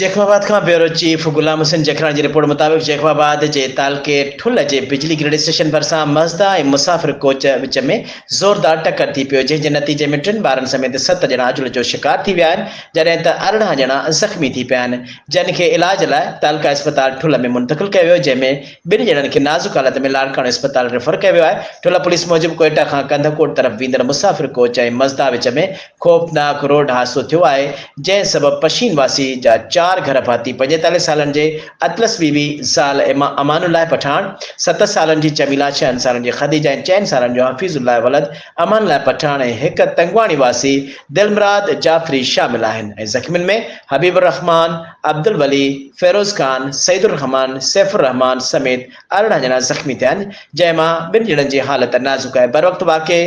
जैकबाबाद का bureau chief Ghulam Hussain Jakhrani की report मुताबिक जैकबाबाद के तालके ठुल जे बिजली ग्रिड स्टेशन भरसा मज़दा ऐं मुसाफ़िर कोच विच में ज़ोरदार टक्कर थी पियो, जंहिंजे नतीजे में 3 ॿारनि समेत 7 ॼणा अजुल जो शिकार थी विया आहिनि, जॾहिं त 18 ॼणा ज़ख़्मी थी पिया आहिनि, जिन खे इलाज लाइ तालका अस्पताल ठुल में मुंतक़िल कयो वियो, जंहिंमें 2 ॼणनि खे नाज़ुक हालत में लाड़काणो अस्पताल रेफर कयो वियो आहे। ठुल पुलिस मूजिबि कोयटा खां कंधकोट तरफ़ वेंदड़ मुसाफ़िर कोच ऐं मज़दा विच में खौफ़नाक रोड हादसो थियो आहे, जंहिं सबबि पशीन वासी जा 4 घर भाती 45 सालनि जे अतलस बीबी ज़ाल अमानुल्लाह पठान, 7 सालनि जी जमीला, 6 सालनि जी ख़दीजा ऐं 4 सालनि जो हफ़ीज़ुल्लाह वलद अमानुल्लाह पठान ऐं 1 तंगवाणी वासी दिलमुराद जाफ़री शामिल आहिनि ऐं ज़ख़्मियुनि में हबीबुर रहमान, अब्दुल वली, फिरोज़ खान, सईदुर रहमान, सैफुर रहमान समेत 18 ॼणा ज़ख़्मी थिया आहिनि, जंहिं मां 2 ॼणनि जी हालत नाज़ुक आहे। बर वक़्ति वाक़े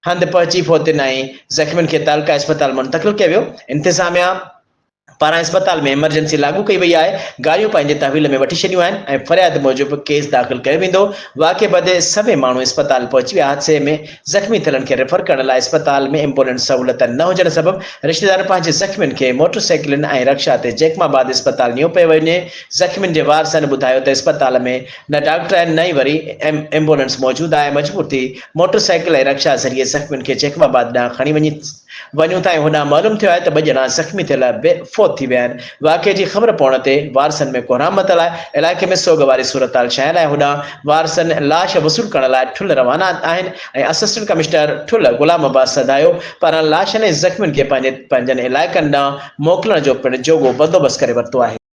हंधि पहुची फोतिन ऐं ज़ख़्मियुनि खे तालका अस्पताल मुंतक़िल कयो वियो। इंतिज़ामिया पारां अस्पताल में इमरजेंसी लागू कई वई आहे। गाड़ियूं पंहिंजे तहवील में वठी छॾियूं आहिनि ऐं फ़रियाद मूजिबि केस दाख़िल कयो वेंदो। वाक़े बदे सभई माण्हू अस्पताल पहुची विया। हादसे में ज़ख़्मी थियलनि खे रेफर करण लाइ अस्पताल में एम्बुलेंस सहूलियत न हुजण सबबि रिश्तेदार पंहिंजे ज़ख़्मियुनि खे मोटरसाइकिलनि ऐं रक्षा ते जैकबाबाद अस्पताल नियो पियो वञे। ज़ख़्मियुनि जे वारसनि ॿुधायो त अस्पताल में न डॉक्टर आहिनि, न ई वरी एम्बुलेंस मौजूदु आहे। मजबूर थी मोटरसाइकिल ऐं रक्षा ज़रिए ज़ख़्मियुनि खे जैकबाबाद ॾांहुं खणी वञूं था ऐं होॾां मालूम थियो आहे त 2 ॼणा ज़ख़्मी थियल फौत थी विया आहिनि। वाक़े जी ख़बर पवण ते वारसनि में कोहराम मतल आहे। इलाइक़े में सोग वारी सूरतहाल छायल आहे। होॾां वारसनि लाश वसूल करण लाइ ठुल रवाना आहिनि ऐं असिस्टेंट कमिश्नर ठुल गुलाम अब्बास सदायो पारां लाशनि ऐं ज़ख़्मियुनि खे पंहिंजनि इलाइक़नि ॾांहुं मोकिलण जो पिणु जोॻो बंदोबस्त करे वरितो आहे।